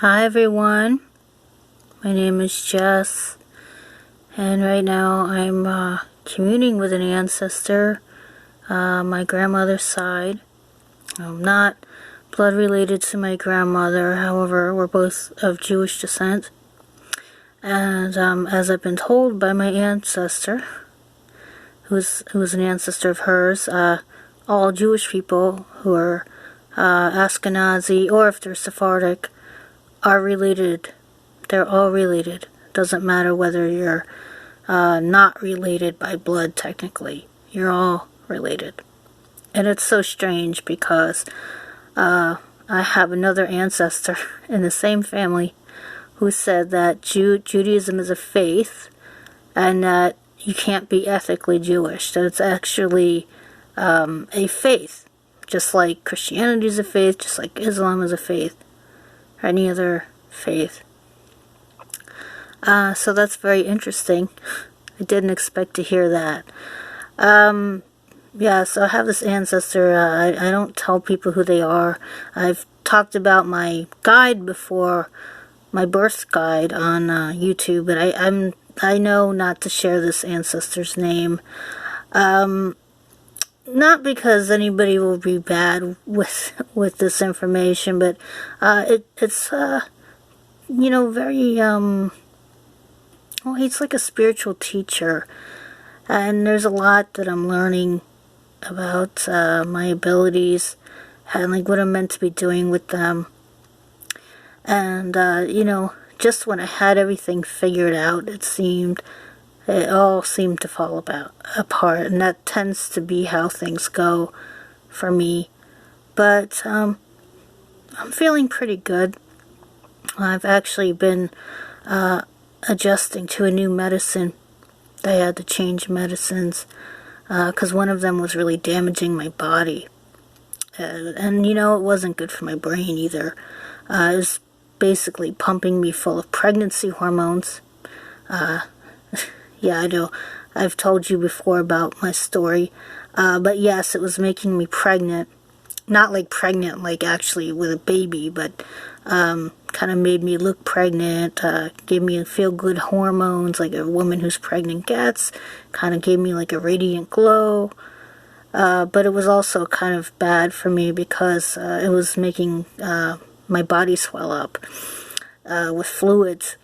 Hi everyone, my name is Jess, and right now I'm communing with an ancestor, my grandmother's side. I'm not blood related to my grandmother, however, we're both of Jewish descent. And as I've been told by my ancestor, who's an ancestor of hers, all Jewish people who are Ashkenazi, or if they're Sephardic, are related. They're all related. Doesn't matter whether you're not related by blood technically. You're all related. And it's so strange because I have another ancestor in the same family who said that Judaism is a faith and that you can't be ethically Jewish. That it's actually a faith. Just like Christianity is a faith, just like Islam is a faith, or any other faith. So that's very interesting. I didn't expect to hear that. Yeah, so I have this ancestor. I don't tell people who they are. I've talked about my guide before, my birth guide on YouTube, but I know not to share this ancestor's name. Not because anybody will be bad with this information, but it's very well, he's like a spiritual teacher, and there's a lot that I'm learning about my abilities and like what I'm meant to be doing with them. And just when I had everything figured out, it all seemed to fall apart, and that tends to be how things go for me. But I'm feeling pretty good. I've actually been adjusting to a new medicine. They had to change medicines because one of them was really damaging my body. And it wasn't good for my brain either. It was basically pumping me full of pregnancy hormones. Yeah, I know. I've told you before about my story. But yes, it was making me pregnant. Not like pregnant, like actually with a baby, but kind of made me look pregnant, gave me feel-good hormones like a woman who's pregnant gets, kind of gave me like a radiant glow, but it was also kind of bad for me because it was making my body swell up with fluids,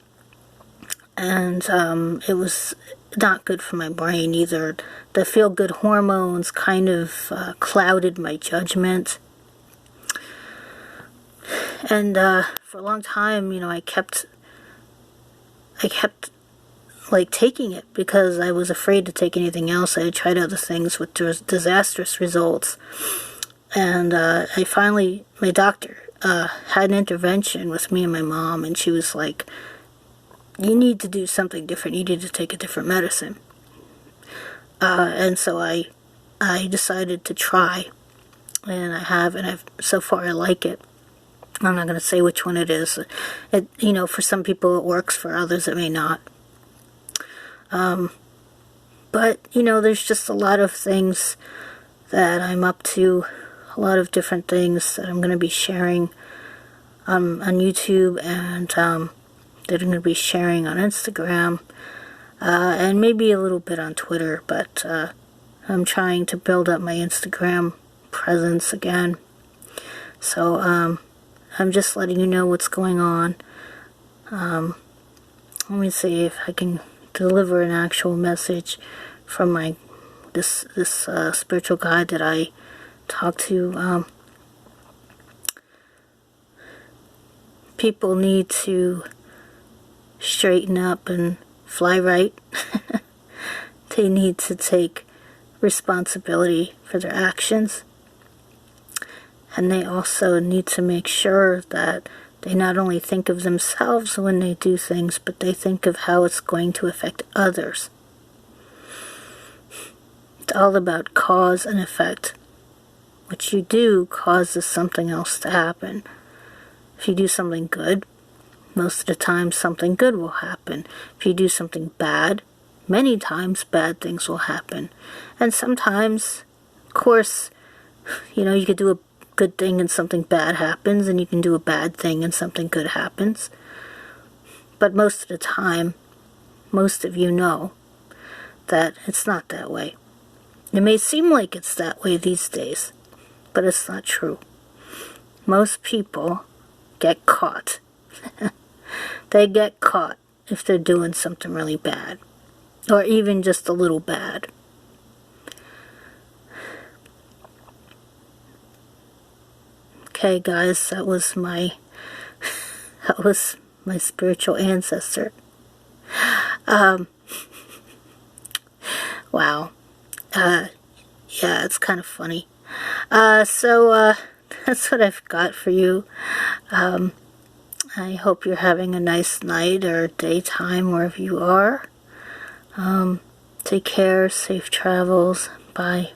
and it was not good for my brain either. The feel-good hormones kind of clouded my judgment. And for a long time, I kept like taking it because I was afraid to take anything else. I had tried other things with disastrous results. And my doctor had an intervention with me and my mom, and she was like, you need to do something different. You need to take a different medicine. And so I decided to try, and so far I like it. I'm not going to say which one it is. For some people it works, for others it may not. But, there's just a lot of things that I'm up to, a lot of different things that I'm going to be sharing on YouTube, and that I'm going to be sharing on Instagram, and maybe a little bit on Twitter, but I'm trying to build up my Instagram presence again. So, I'm just letting you know what's going on. Let me see if I can deliver an actual message from this spiritual guide that I talked to. People need to straighten up and fly right. They need to take responsibility for their actions. And they also need to make sure that they not only think of themselves when they do things, but they think of how it's going to affect others. It's all about cause and effect. What you do causes something else to happen. If you do something good, most of the time something good will happen. If you do something bad, many times bad things will happen. And sometimes, of course, you could do a good thing and something bad happens, and you can do a bad thing and something good happens. But most of the time, most of you know that it's not that way. It may seem like it's that way these days, but it's not true. Most people get caught. They get caught if they're doing something really bad, or even just a little bad. Okay, guys, that was my spiritual ancestor. Wow. Yeah, it's kind of funny. So that's what I've got for you. I hope you're having a nice night or daytime wherever you are. Take care, safe travels. Bye.